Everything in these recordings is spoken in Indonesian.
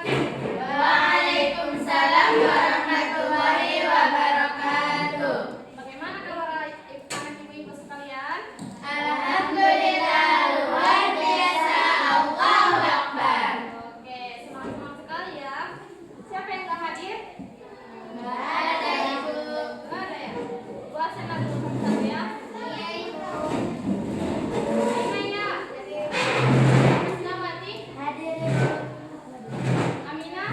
Waalaikumsalam warahmatullahi wabarakatuh. Bagaimana kabar ibu-ibu sekalian? Alhamdulillah, luar biasa. Allahu Akbar. Oke, semangat sekali ya. Siapa yang nggak hadir? Nggak ada, Ibu. Nggak ada ya? Bu Asen lagi satu ya. Iya, Ibu. Naya, Asnawati, Hadir, Ibu. Aminah,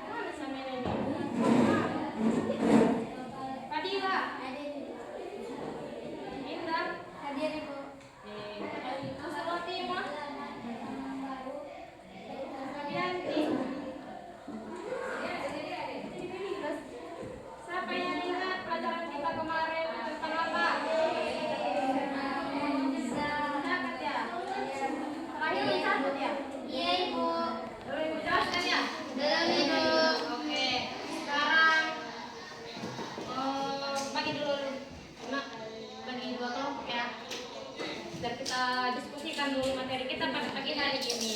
mana si Aminah ini? Fadila, Hadir, Ibu. Indah, Hadir, Ibu. Aswati mah, Yanti. Siapa yang ingat pelajaran kita kemarin tentang apa? Zakat ya? Terakhir dicatat ya? Iya, Ibu. Belum Ibu jelaskan ya? Belum, Ibu. Oke, sekarang bagi dulu, bagi dua kelompok ya. Dan kita diskusikan dulu materi kita pada pagi hari ini.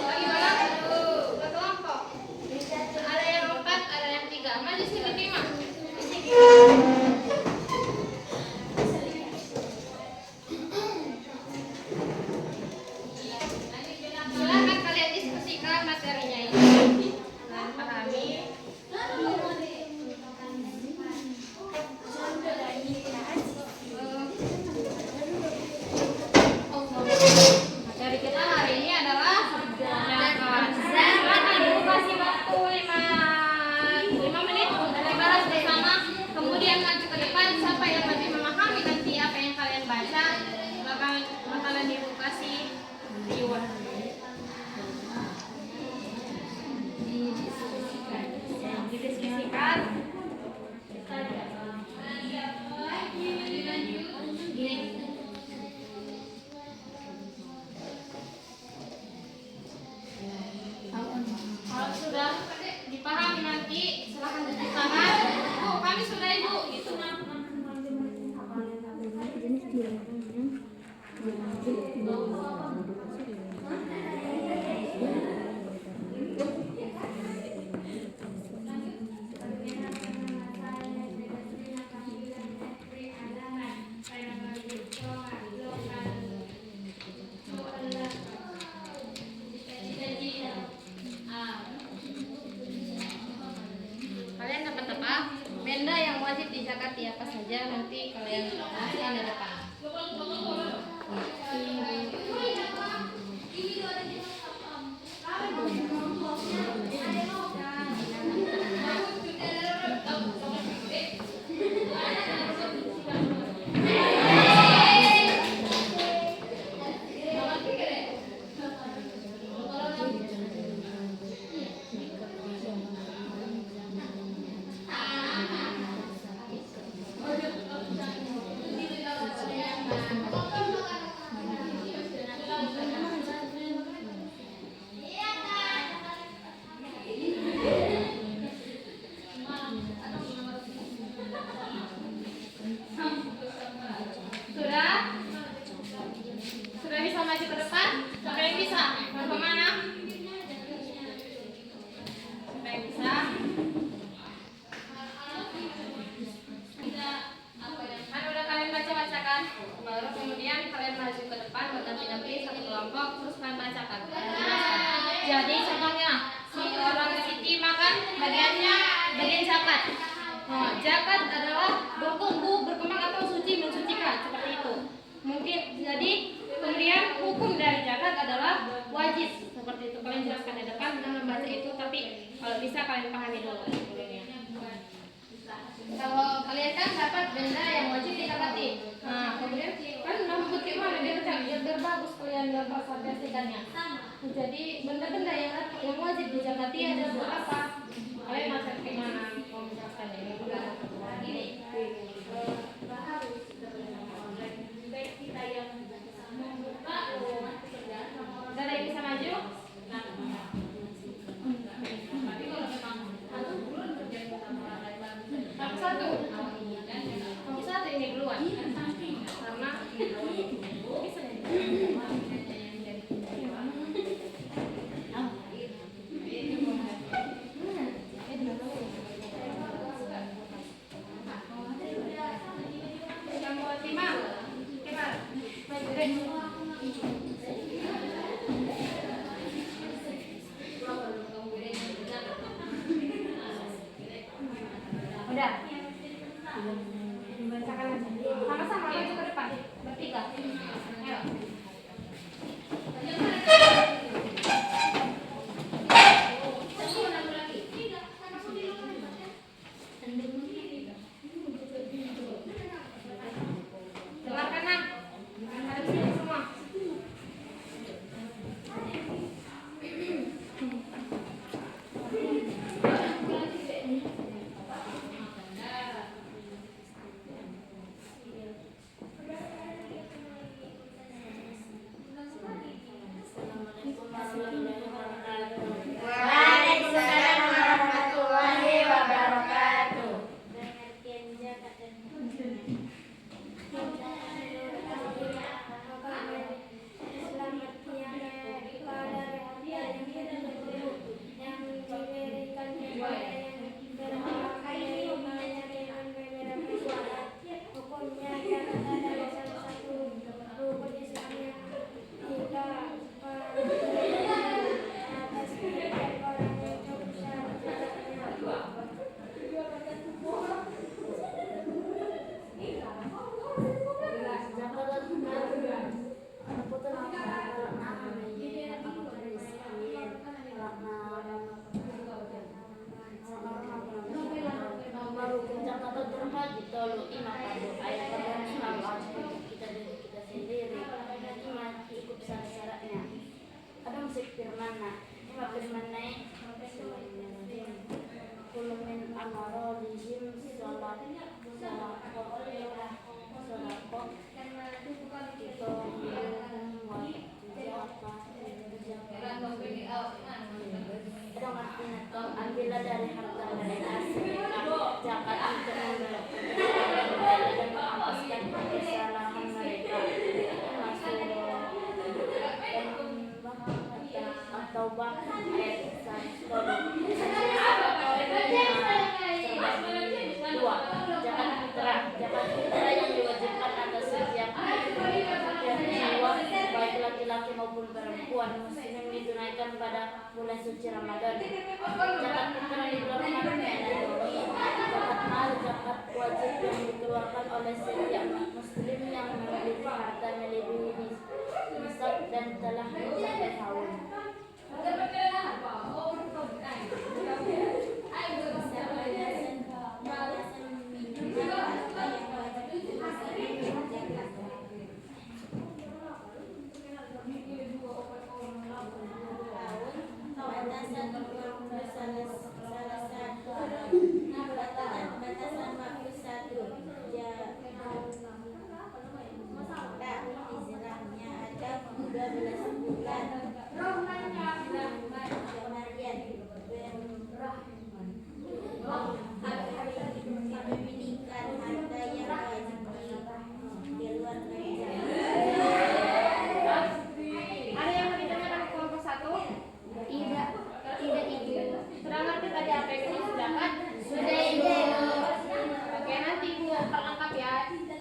Bagi dua kelompok. Ada yang 4, ada yang 3. Maju sini Bima. Silakan kalian diskusikan materinya ini dan pahami. Materi kita hari ini adalah zakat. Silakan Ibu kasih waktu 5 menit untuk dibahas bersama. Kemudian maju ke depan, siapa yang lebih memahami nanti apa yang kalian baca, bakalan Ibu kasih reward. Didiskusikan. Kalau sudah dipahami nanti silahkan duduk sana. Bu, kami sudah Ibu. Gitu. Kalian dapat apa? Benda yang wajib dizakati apa saja, nanti kalian masukkan di depan. Sudah? Sudah bisa maju ke depan? Siapa yang bisa? Mau kemana? Siapa yang bisa? Kan udah kalian baca-bacakan? Baru kemudian kalian maju ke depan, berganti-ganti satu kelompok, terus kalian bacakan. Kalian jelaskan. Jadi contohnya, si orang Siti makan bagian zakat. Nah, zakat adalah bertumbuh, berkembang atau suci, mensucikan, seperti itu. Mungkin jadi kemudian hukum dari zakat adalah wajib, seperti itu. Kalian jelaskan di depan dengan membaca itu, tapi kalau bisa kalian pahami dulu sebelumnya. Kalau kalian kan dapat benda yang wajib didapati. Nah, kemudian kan nomor gimana biar bagus kalian dapat aplikasikannya. Jadi benda-benda yang wajib didapati ada berapa? Kalian masuk ke mana? Mau menjelaskan ini? Kita yang membuka, ada yang bisa maju? Satu ini duluan karena bisa ambillah dari harta mereka sedekah zakat untuk membela dan menghapuskan kesalahan mereka. At-Taubah ayat 1. Dua, zakat fitrah. Zakat fitrah yang diwajibkan atas setiap jiwa baik laki-laki maupun perempuan muslim ditunaikan pada bulan suci Ramadan. Zakat fitrah dikeluarkan zakat mal, zakat wajib yang dikeluarkan oleh setiap muslim yang memiliki harta melebihi nisab dan telah mencapai haul. Batasan waktu 1 istilahnya ada 12 bulan. Diberikan harta yang wajib dikeluarkan. Ada yang mau ditanyakan kelompok 1? Tidak Ibu. Sudah ngerti tadi apa itu zakat? Sudah Ibu. Oke, nanti Ibu perlengkap ya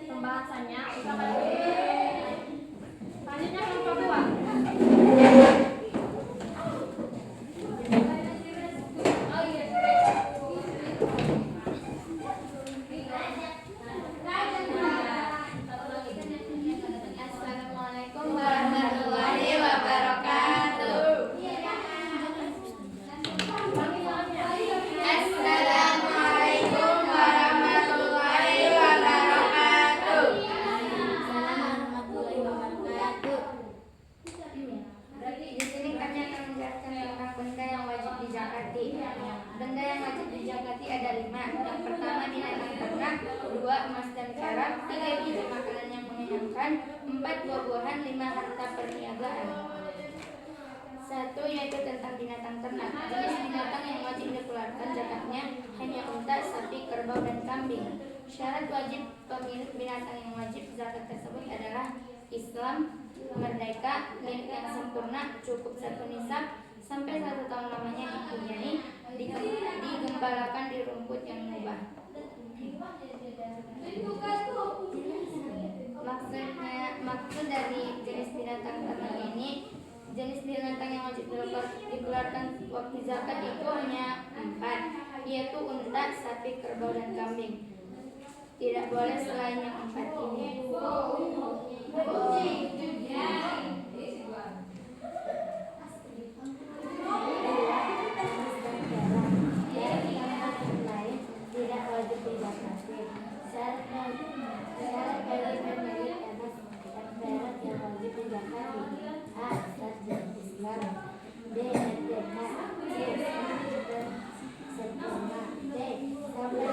pembahasannya. Selanjutnya kelompok 2. Assalamualaikum warahmatullahi wabarakatuh. Assalamualaikum warahmatullahi wabarakatuh. Di sini kami akan menjelaskan tentang benda yang wajib dizakati. Benda yang wajib dizakati ada 5. Yang pertama binatang ternak, 2 emas dan perak, 3 biji makanan yang mengenyangkan, 4 buah-buahan, 5 harta perniagaan. 1 yaitu tentang binatang ternak. Jenis binatang yang wajib dikeluarkan zakatnya hanya unta, sapi, kerbau, dan kambing. Syarat wajib pemilik binatang yang wajib zakat tersebut adalah Islam, merdeka, milik yang sempurna, cukup 1 nisab, sampai 1 tahun lamanya dipunyai, digembalakan di rumput yang mubah. Maksud dari jenis binatang ternak ini, jenis binatang yang wajib dikeluarkan waktu zakat itu hanya 4, yaitu unta, sapi, kerbau, dan kambing. Tidak boleh selain yang 4 ini. Tidak wajib dizakati. Syarat bagi pemilik emas dan perak yang wajib dizakati: A. Sarjana Islam, B. merdeka, C. sempurna, D. sampai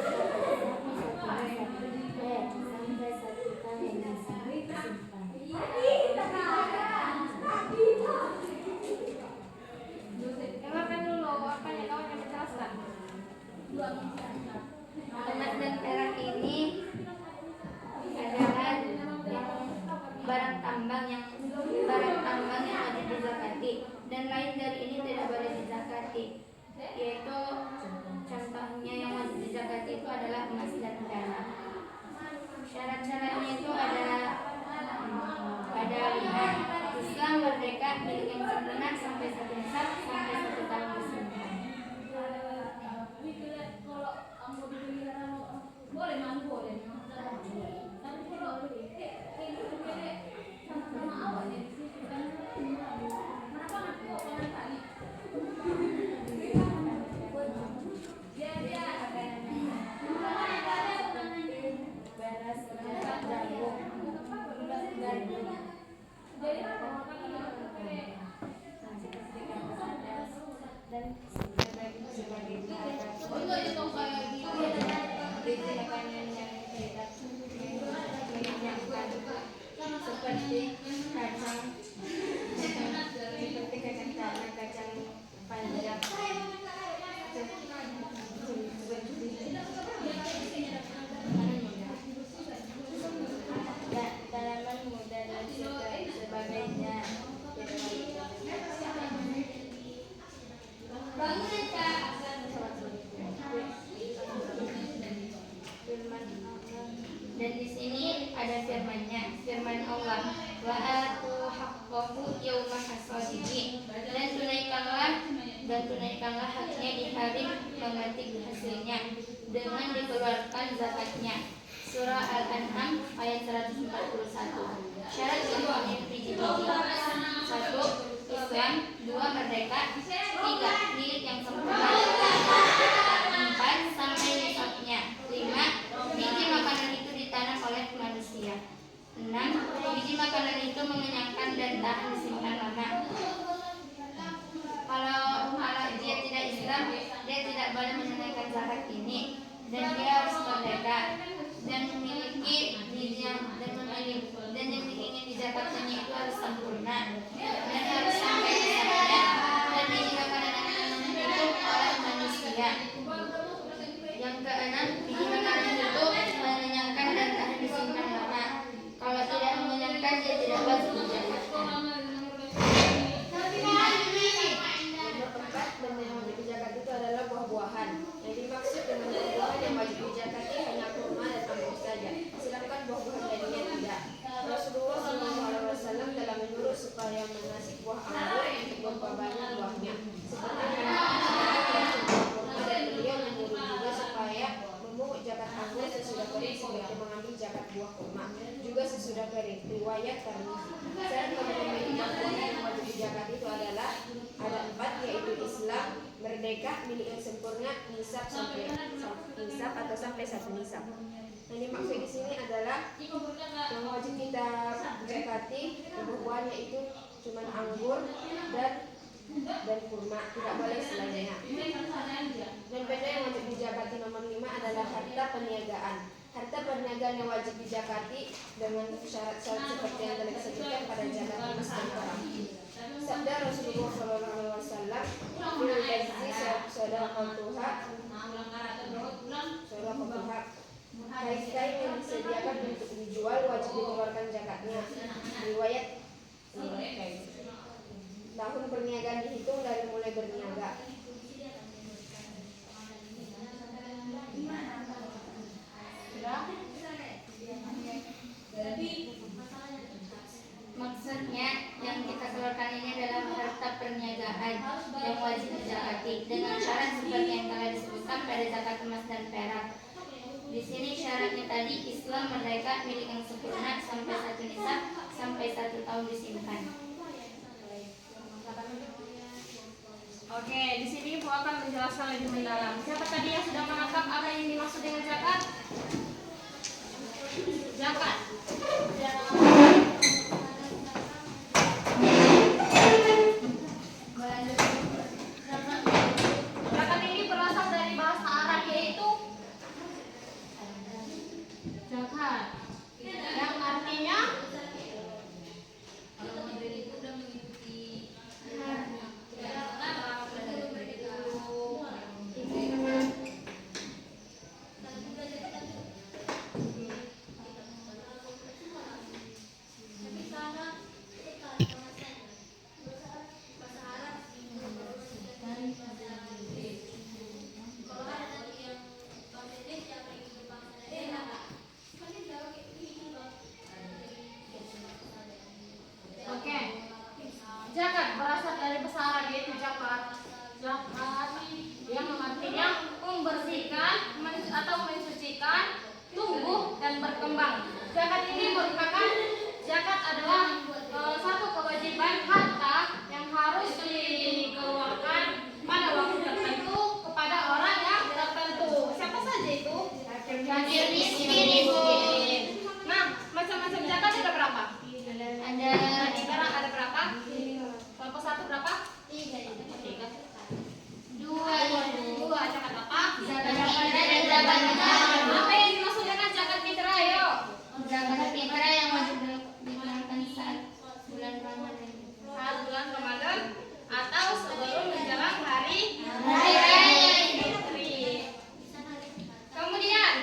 1 kali simpan. Dengarkan dulu apanya kawan yang menjelaskan. Emas dan perak ini adalah barang tambang yang wajib dizakati, dan lain dari ini tidak boleh dizakati. Yaitu contohnya yang wajib dizakati itu adalah emas dan perak. Syarat-syaratnya itu ada 5. Islam, merdeka, milik yang sempurna, sampai 1 nisab, sampai 1 tahun disimpan. Beras, wa atu haqqahu yauma hasadihi, dan tunaikanlah haknya di hari pemetik hasilnya dengan dikeluarkan zakatnya. Surah Al-An'am ayat 141. Syarat mempunyai biji-biji: 1. Islam. 2. Merdeka. 3. Milik yang sempurna. 4. Sampai nisabnya. 5. Biji makanan itu ditanam oleh manusia. 6. Biji makanan itu mengenyangkan dan tahan disimpan lama. Kalau dia tidak Islam, dia tidak boleh menunaikan zakat ini, dan dia harus merdeka dan memiliki biji dan yang ingin dizakatkannya itu harus sempurna dan harus sampai nisabnya, dan biji makanan itu oleh manusia. Yang keenam, biji makanan itu mengenyangkan dan tahan disimpan lama. Kalau tidak mengenyangkan, dia tidak wajib dizakatkan. Benda yang wajib dizakat itu adalah buah-buahan. Yang dimaksud dengan buah-buahan yang wajib dizakati hanya kurma dan anggur saja, sedangkan buah-buahan lainnya tidak. Rasulullah SAW telah menyuruh supaya menasik buah anggur untuk berapa banyak buahnya, seperti kurma, dan beliau menyuruh juga supaya memungut zakat anggur sesudah kering seperti mengambil zakat buah kurma juga sesudah kering. Riwayat Tirmidzi. Syarat memiliki buah-buahan yang wajib dizakat itu adalah ada 4, yaitu Islam, merdeka, milik yang sempurna, nisab atau sampai 1 nisab. Yang dimaksud di sini adalah yang wajib kita zakati buah-buahannya itu cuma anggur dan kurma, tidak boleh selainnya. Dan benda yang wajib dizakati nomor 5 adalah harta perniagaan. Harta perniagaan yang wajib dizakati dengan syarat-syarat seperti yang telah disebutkan pada zakat emas dan perak. Sabda Rasulullah SAW, "Fil bazzi sadaqatuha." Kain-kain yang disediakan untuk dijual wajib dikeluarkan zakatnya. Riwayat tahun perniagaan dihitung dari mulai berniaga. Maksudnya yang kita keluarkan ini adalah harta perniagaan yang wajib dizakati dengan syarat seperti yang telah disebutkan pada zakat emas dan perak. Di sini syaratnya tadi Islam, merdeka, milik yang sempurna, sampai 1 nisab, sampai 1 tahun disimpan. Oke, di sini Ibu akan menjelaskan lebih mendalam. Siapa tadi yang sudah menangkap apa yang dimaksud dengan zakat? Zakat. Zakat ini berasal dari bahasa Arab, yaitu zakat, yang artinya zakat berasal dari bahasa Arab, yaitu zakat. Zakat yang artinya membersihkan atau mensucikan, tumbuh dan berkembang. Zakat ini merupakan adalah satu kewajiban harta yang harus dikeluarkan pada waktu tertentu kepada orang yang tertentu. Siapa saja itu? Fakir miskin, Ibu. Nah, macam-macam zakat ada berapa? Ada Sekarang ada berapa? Kelompok 1 berapa? 3. 2 zakat apa? Zakat fitrah dan zakat fitrah. Apa yang dimaksud dengan zakat fitrah? Ayo. Zakat fitrah yang wajib dikeluarkan saat bulan Ramadan. Saat bulan Ramadan atau sebelum menjelang hari Raya Idul Fitri. Kemudian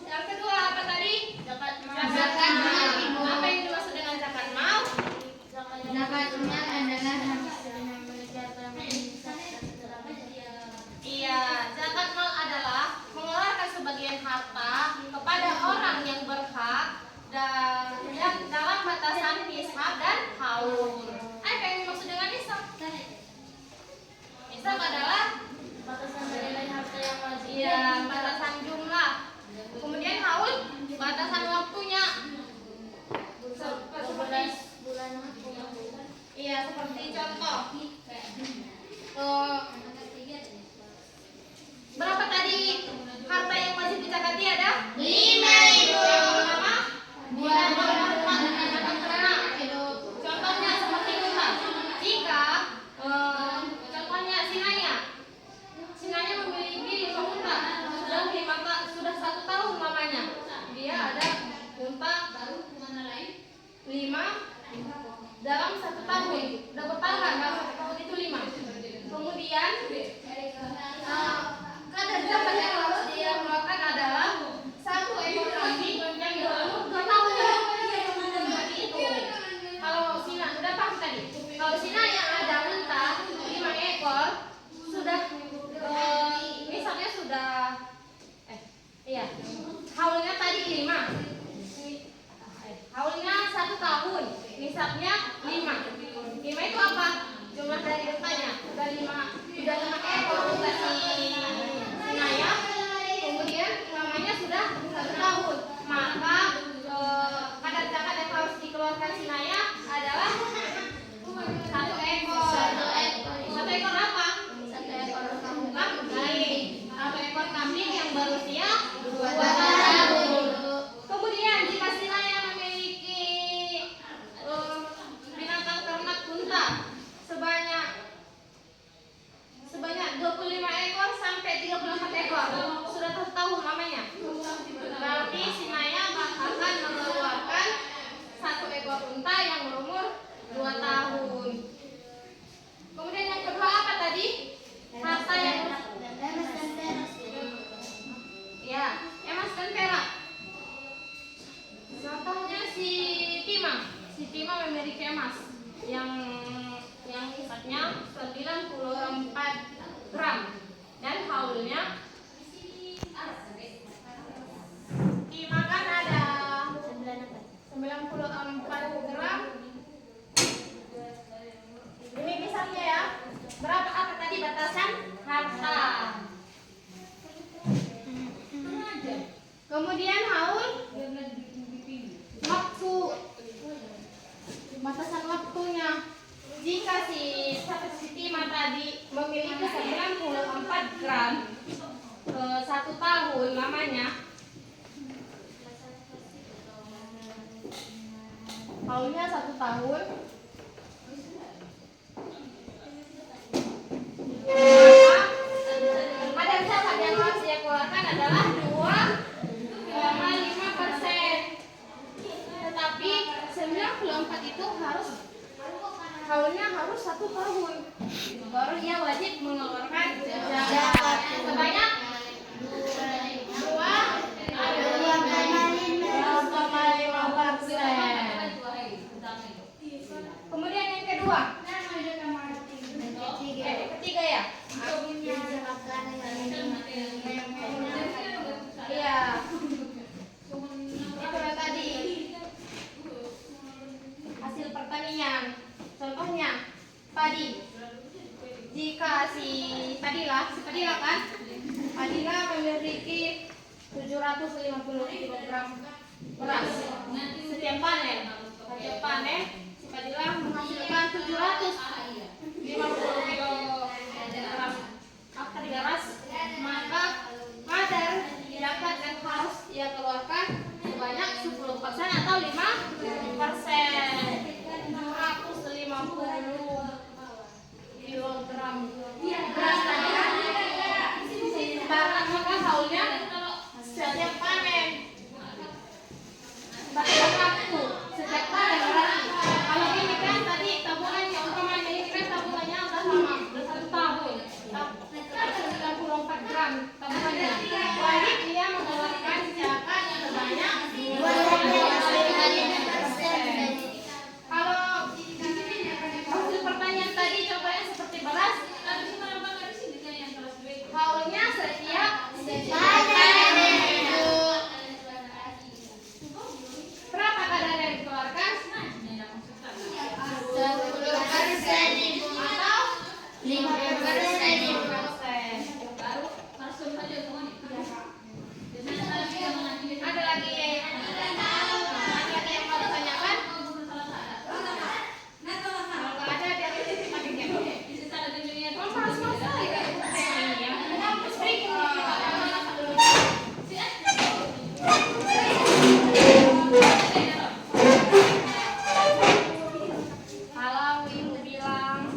yang kedua apa tadi? Zakat mal. Apa yang dimaksud dengan zakat mal? Zakat mal adalah Iya, zakat mal adalah mengeluarkan sebagian harta kepada orang yang berhak dan dalam 1 tahun. Udah berapa kan? Dalam 1 tahun itu 5. Kemudian kadar zakat yang harus dia keluarkan adalah 1 ekor kambing yang berumur 2 tahun. Seperti itu. Kalau Sina udah paham tadi. Kalau Sina yang ada unta 5 ekor sudah misalnya sudah haulnya tadi 5. Haulnya 1 tahun, nisabnya 5. 5 itu apa? Jumlah dari untanya. Udah 5 ekor unta si Naya. Kemudian namanya sudah 1 tahun. Maka kadar zakat yang harus dikeluarkan si Naya adalah 1 ekor. 1 ekor apa? 1 ekor kambing. 1 ekor kambing yang berusia 2 tahun. Kemudian jika si Naya memiliki binatang ternak unta sebanyak 25 ekor sampai 34 ekor, sudah 1 tahun namanya. Berarti si Naya akan mengeluarkan 1 ekor unta yang berumur 2 tahun. Kemudian yang kedua apa tadi? Harta yang emas dan perak. Contohnya si Tima memiliki emas yang nisabnya 94 gram dan haulnya Tima kan ada 94 gram. Ini misalnya ya. Berapa apa tadi batasan harta? Kemudian haul waktu, batasan waktunya. Jika si Tima tadi memiliki 94 gram 1 tahun lamanya, haulnya 1 tahun, maka kadar zakat yang harus dia keluarkan adalah 2,5%. Tetapi 94 itu haulnya harus 1 tahun. Baru dia wajib mengeluarkan zakat sebanyak 2,5%. Kemudian yang kedua, ketiga ya. Iya. Itulah tadi hasil pertanian. Contohnya padi. Jika si Padila kan, Padila memiliki 750 kg beras setiap panen. Setiap panen si Padila menghasilkan 750 kg beras. Maka kadar zakat yang harus ia keluarkan sebanyak 10% atau 5%. 750 kilogram beras tadi kan maka haulnya setiap panen. Batasan waktu setiap panen berarti. Kalau ini kan tadi tabungannya umpamanya ini kan tabungannya udah lama, udah 1 tahun. 94 gram tabungannya. Wajib dia mengeluarkan zakat sebanyak 2,5%. Kalau hasil pertanian tadi contohnya seperti beras, haulnya setiap berapa kadar yang dikeluarkan? 10% atau 5%. Ada lagi yang mau ditanyakan? Kalau ada dia titip pakai game. Kalau ibu bilang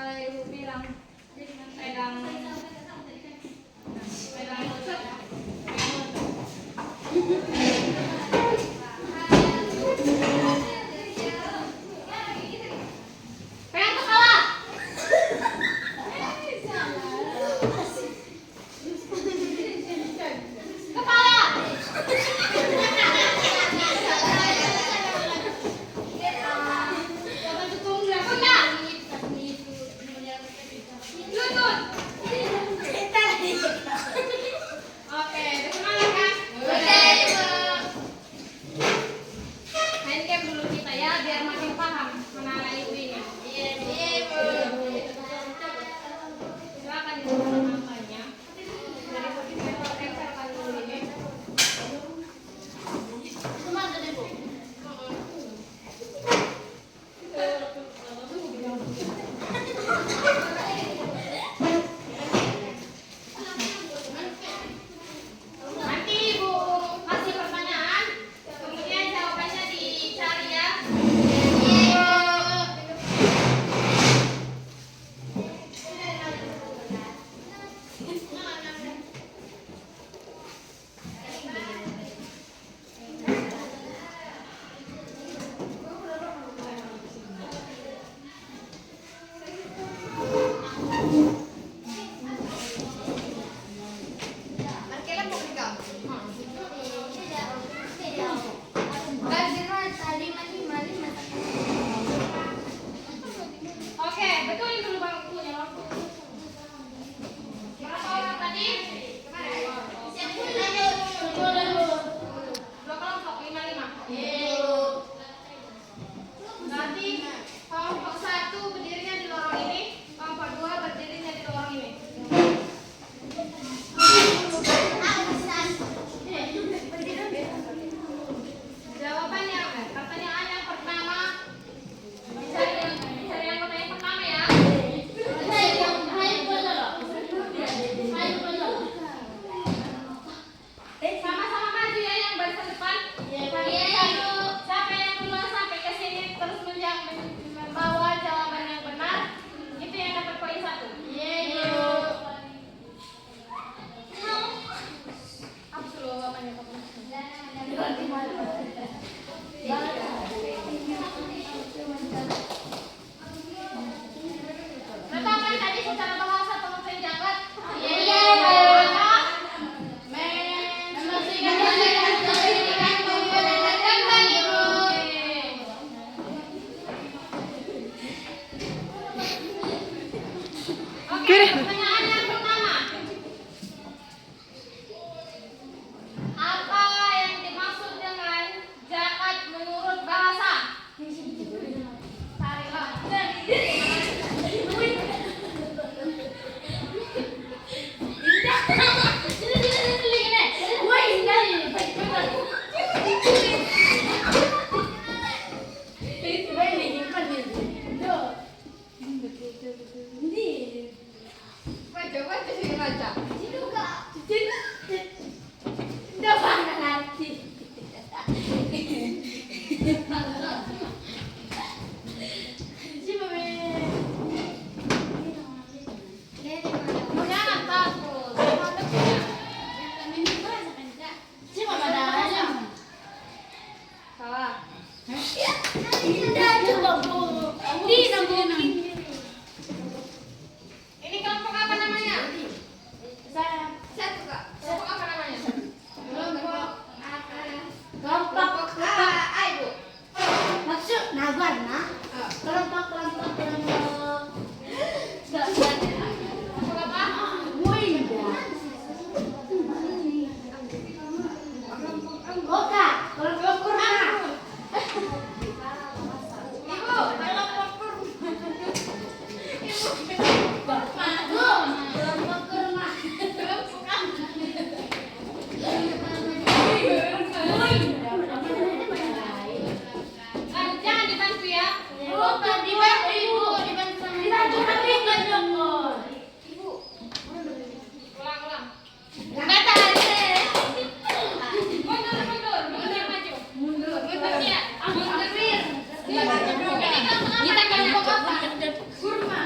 Kalau ibu bilang pegang lutut. Pegang kepala. Kepala. Lutut. Oke, udah semangat kan? Handicap dulu kita ya, biar makin paham mana ibu ini. Silakan dibuka namanya. Dari posisi Excel kan dulu ini. Nanti ibu kasih pertanyaan, kemudian jawabannya dicari ya. Oke, betulin dulu bangkunya. Berapa orang tadi? Dua kelompok, 5-5. Berarti kelompok 1 berdirinya di lorong ini, kelompok 2 berdirinya di lorong ini. Jawabannya, pertanyaan yang pertama, cari anggota yang pertama ya. Sama-sama maju ya yang barisan depan. Siapa yang duluan sampai ke sini terus membawa jawaban yang benar, itu yang dapat poin 1. Apa suruh bapaknya Retakan tadi secara bahasa pengusaha jagat. Oke, pertanyaan yang pertama. Apa yang dimaksud dengan zakat menurut bahasa? Jangan takut. Salah. Ini kelompok apa namanya? Satu Kak. Kelompok apa namanya? Kelompok A, Ibu. Maksud nagar nah. Kelompok Kelompok apa? Oka, kelompok kurma. Ibu, kelompok Kelompok kurma. jangan dibantu ya. Dibantu Ibu, dibantu sama Ibu. Ibu. Ulang. Mundur maju. Mundur ya. Mundur. Ini kelompok apa? Kurma.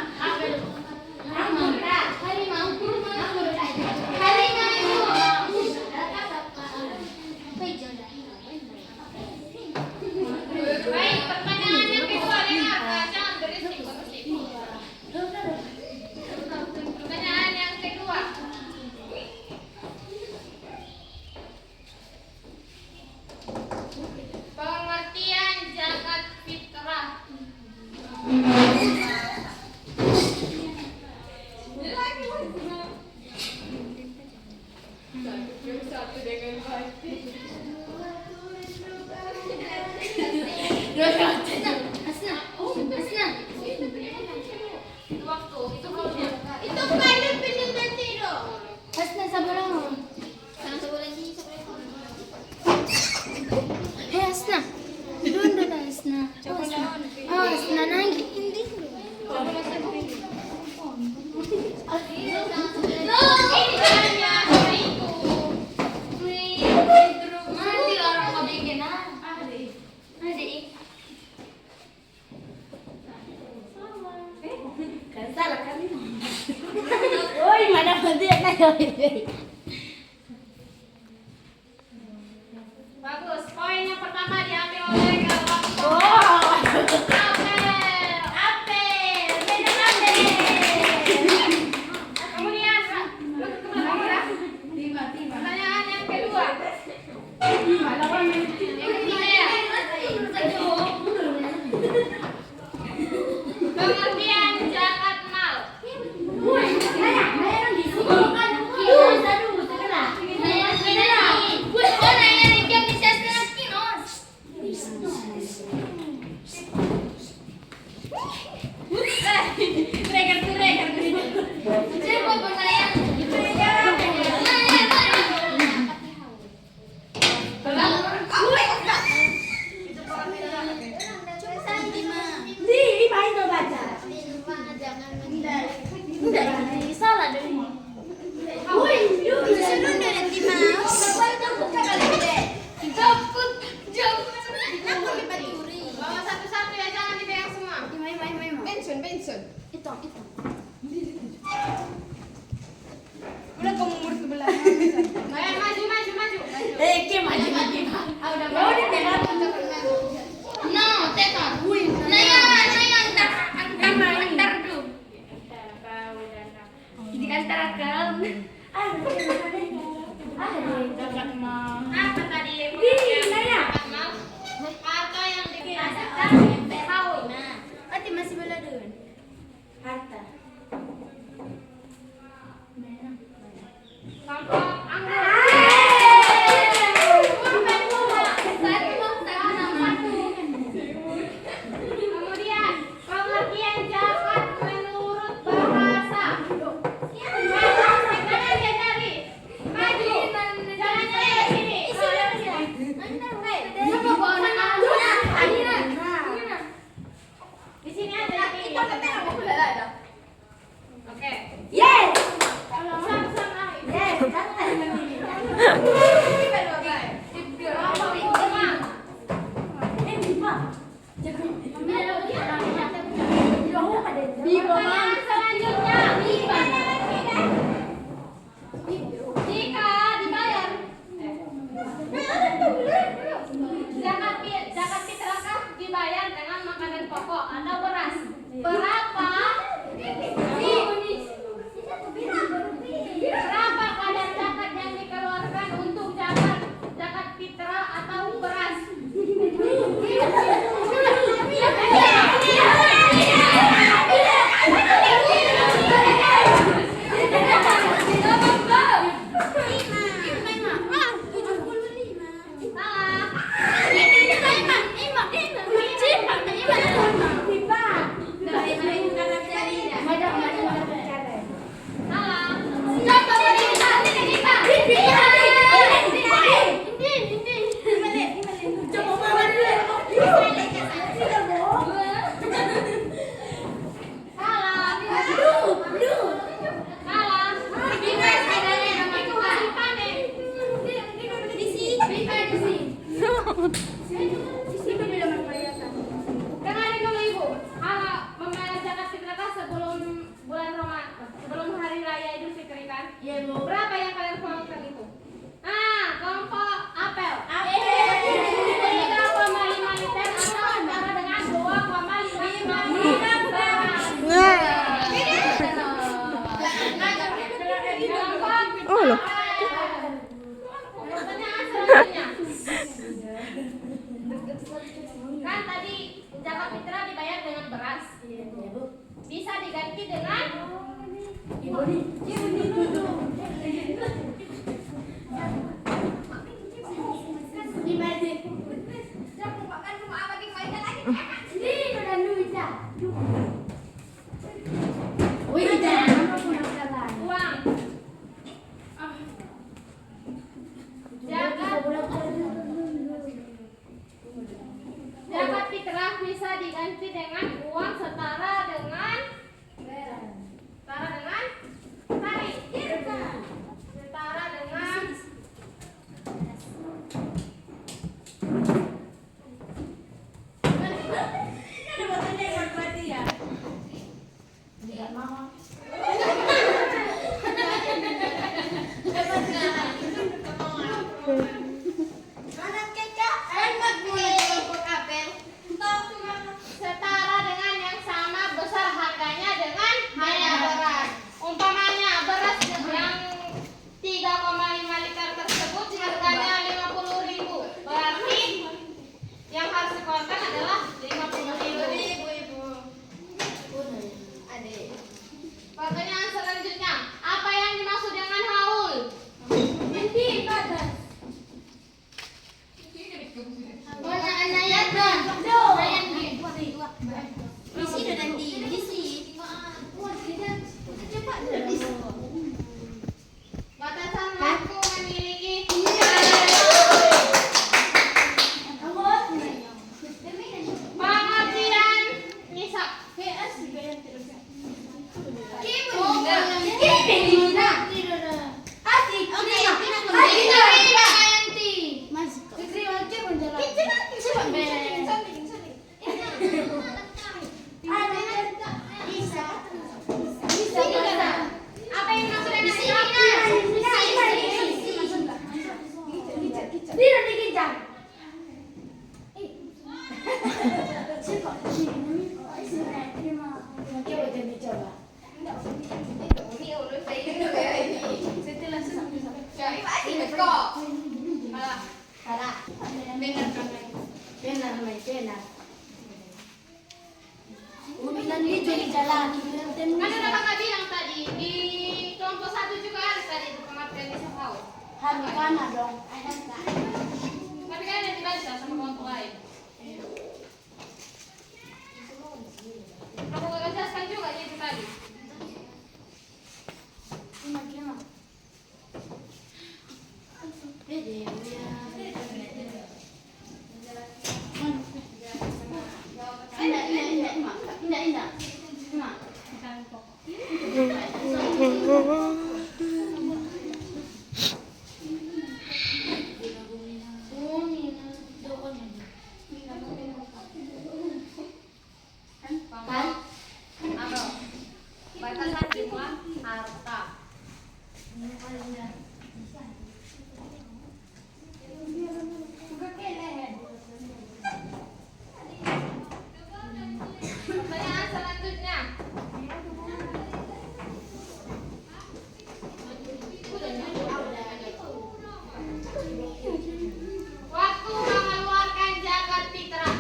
Bagus. Poin yang pertama diambil oleh kelompok Oh. Apel. Apel. Beda apel. Kemudian pertanyaan yang kedua. Yang ketiga ya. Pengertian zakat mal. Bawa satu-satu ya, jangan dipegang semua. Benson. Kalian maju. Apa tadi? Zakat mal. Harta yang dikasihkan tahun. Masih beladun. Harta. Kelompok anggur. Kemudian pengertian zakat menurut bahasa. Jangan dia cari. Maju. Jangan saya di sini. Di sini aja di sini. Oke. Yes. Sama-sama. Yes. Kelompok Umang. Pertanyaan selanjutnya. Jika dibayar zakat fitrah dibayar dengan makanan pokok atau beras, berapa kadar zakat yang dikeluarkan untuk zakat fitrah atau beras? Dengarin dulu Ibu, kalau membayar zakat fitrah sebelum bulan Ramadan, sebelum hari raya Idul Fitri kan? Iya, Bu. Berapa yang kalian keluarkan itu? Kelompok apel. 3,5 liter atau setara dengan 2,5 liter beras. Kelompok pertanyaan selanjutnya. Kan tadi zakat fitrah dibayar dengan beras. Bisa diganti dengan uang. Zakat fitrah bisa diganti dengan uang setara dengan hari. Setara dengan adik. Pertanyaan selanjutnya, apa yang dimaksud dengan haul? Batasan waktu memiliki pengertian nisab. Apa yang dimaksud dengan nisab? Ini ulun saya dulu ya ini. Ya, ini pasti betul. Salah. Kan udah kakak bilang tadi di kelompok 1 juga ada tadi itu pengertian nisab haul. Tapi kan ada dibaca sama kelompok lain. Aku gak jelaskan juga itu tadi. Batasan jumlah harta. Pertanyaan selanjutnya. Waktu mengeluarkan zakat fitrah.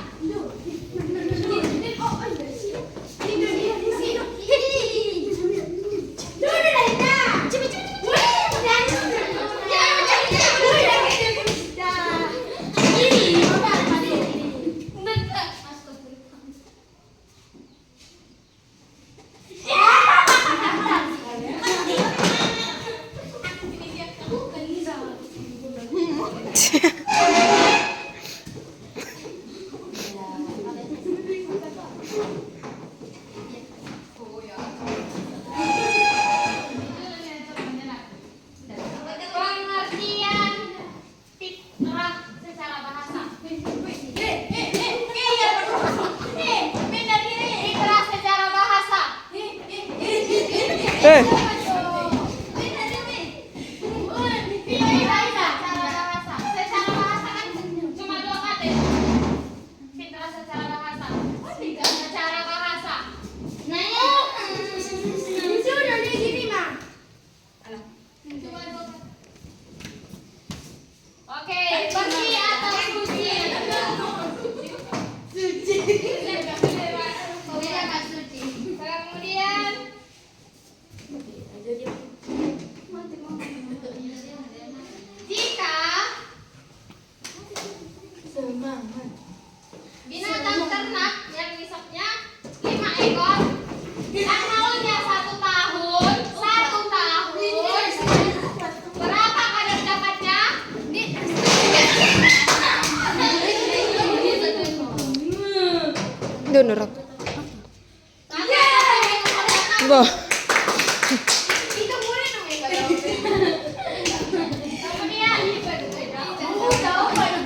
Pengertian fitrah secara bahasa. Fitrah secara bahasa. Secara bahasa kan cuma 2 kata. Fitrah secara bahasa. Secara bahasa. Oke, bersih atau suci? Kemudian jika binatang ternak yang nisabnya 5 ekor dan haulnya 1 tahun, berapa kadar zakatnya? Donor. Bah. Kemudian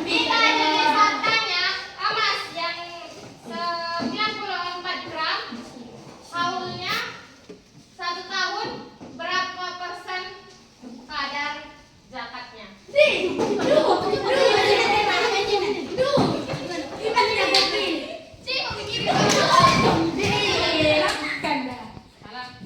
bila jenis hartanya emas yang 94 gram, haulnya 1 tahun, berapa persen kadar zakatnya? Salah.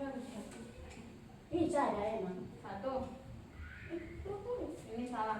Satu. Ini salah.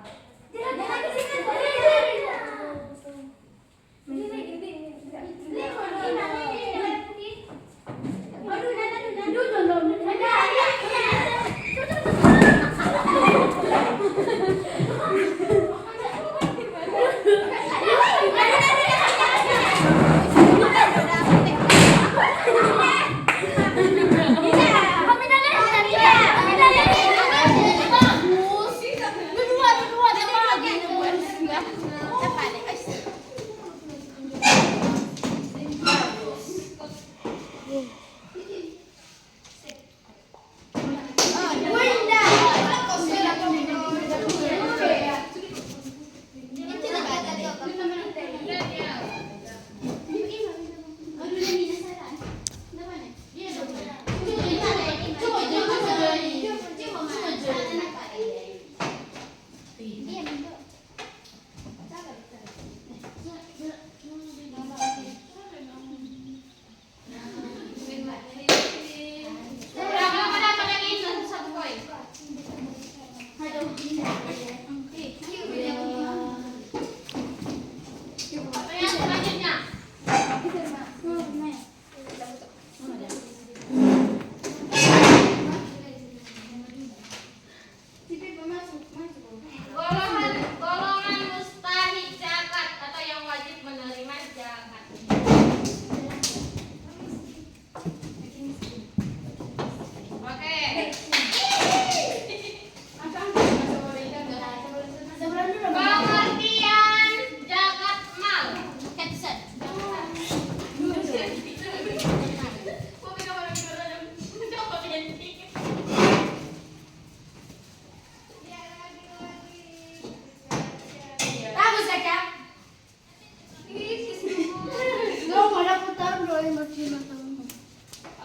Golongan mustahik zakat atau yang wajib menerima zakat. Oke. Pengertian zakat mal.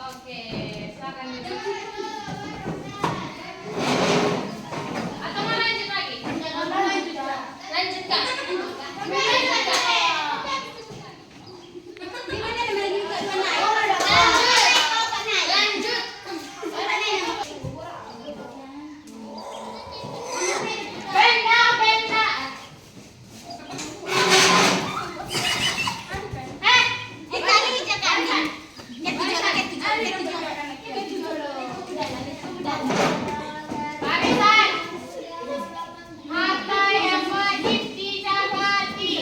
Oke, silakan duduk. Atau mau lanjut lagi? Lanjutkan. Lanjut. Benda. Barisan. Harta yang wajib didapati.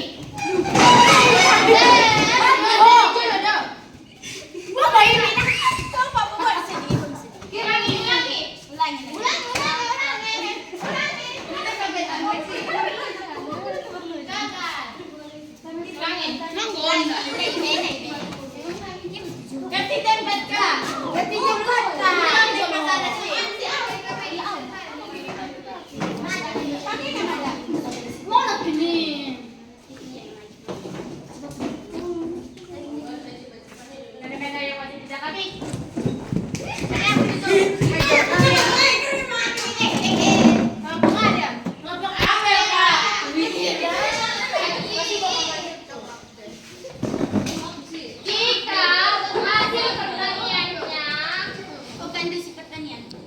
Ganti tempat kah? Ganti tempat kah? Benda yang wajib didapati. Kelompok ada. Kelompok apel kah? Jika hasil pertaniannya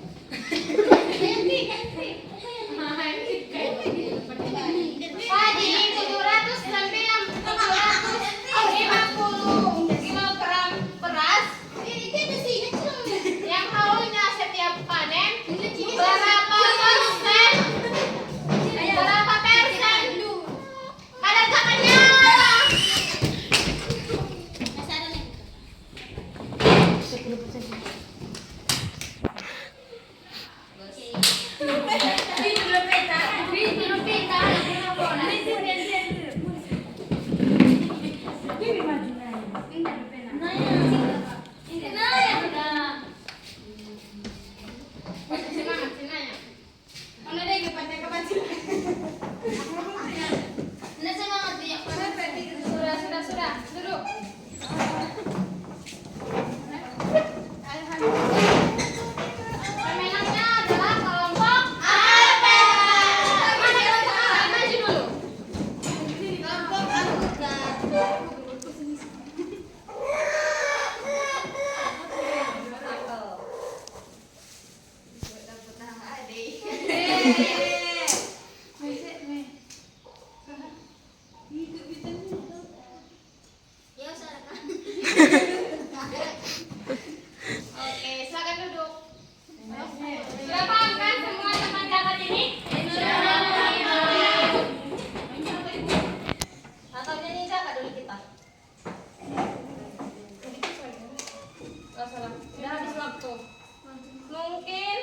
padi 750 kilogram beras yang haulnya setiap panen berapa persen? Berapa persen? Ada tangannya. Ya, silakan. Oke, silakan duduk. Sudah paham kan semua tentang zakat ini? Atau nyanyi zakat dulu kita? Gak salah, udah habis waktu. Mungkin,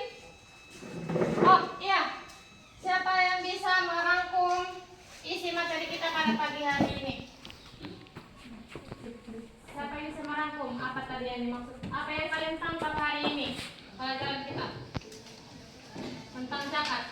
oh iya, siapa yang bisa merangkum isi materi kita pada pagi hari ini? Siapa yang bisa merangkum apa tadi yang dimaksud? Apa yang kalian tangkap hari ini pelajaran kita tentang zakat?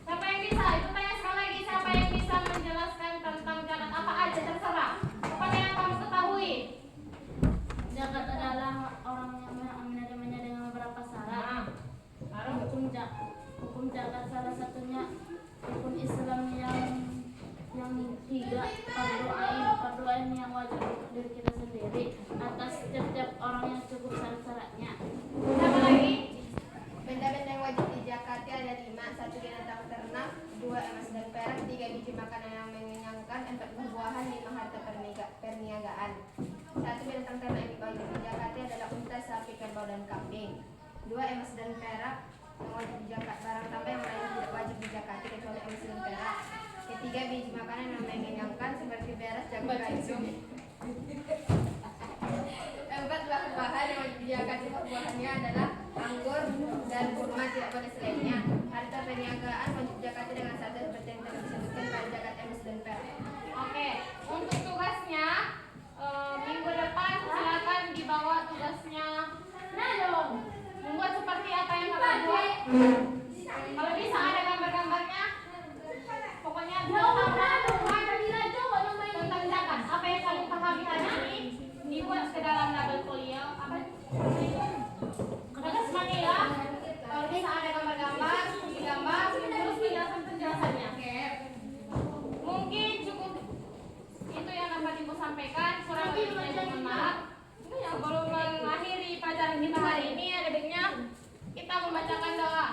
Siapa yang bisa? Itu tanya sekali lagi. Siapa yang bisa menjelaskan tentang zakat apa aja terserah? Apa yang kamu ketahui? Zakat adalah orang yang menerimanya dengan beberapa syarat. Baru Hukum zakat salah satunya rukun Islam yang tiga, fardu ain yang wajib untuk diri kita sendiri atas setiap orang yang cukup syarat-syaratnya. siapa lagi? Benda-benda yang wajib dijakati ada 5. 1 binatang ternak, 2 emas dan perak, 3 biji makanan yang mengenyangkan, 4 buah-buahan, 5 harta perniagaan. 1 binatang ternak yang wajib dijakati adalah unta, sapi, kerbau, dan kambing. 2 emas dan perak yang wajib dijakat. Barang tambah yang lain tidak wajib dijakati kecuali emas dan perak. Ketiga, biji makanan yang mengenyangkan seperti beras, jagung, kayu. 4 buah-buahan yang wajib dijakati. Buah-buahannya adalah anggur dan kurma, tidak boleh selainnya. Harta perniagaan wajib dijakati dengan satu seperti yang telah disebutkan pada zakat emas dan perak. Oke, untuk tugasnya minggu depan silakan dibawa tugasnya. Nah dong, membuat seperti apa yang kakak buat. Kalau bisa ada gambar-gambarnya. Pokoknya tentang zakat. Apa yang kalian pahami hari ini dibuat ke dalam label folio. Apa? Bagus Manila. Kalau bisa ada gambar-gambar, digambar, terus penjelasannya. Mungkin cukup itu yang dapat ibu sampaikan. Kurang lebihnya mohon maaf. Sebelum mengakhiri pelajaran kita hari ini, ada baiknya kita membacakan doa.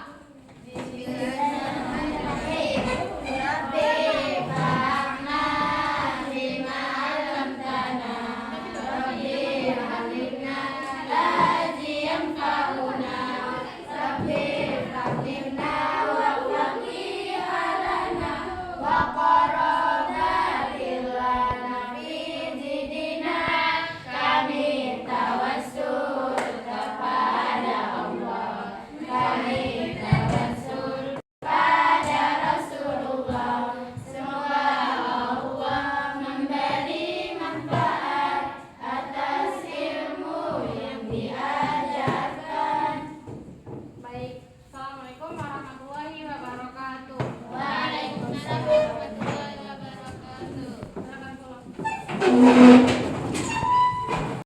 Baik, Assalamualaikum warahmatullahi wabarakatuh. Waalaikumsalam warahmatullahi wabarakatuh. Silakan pulang.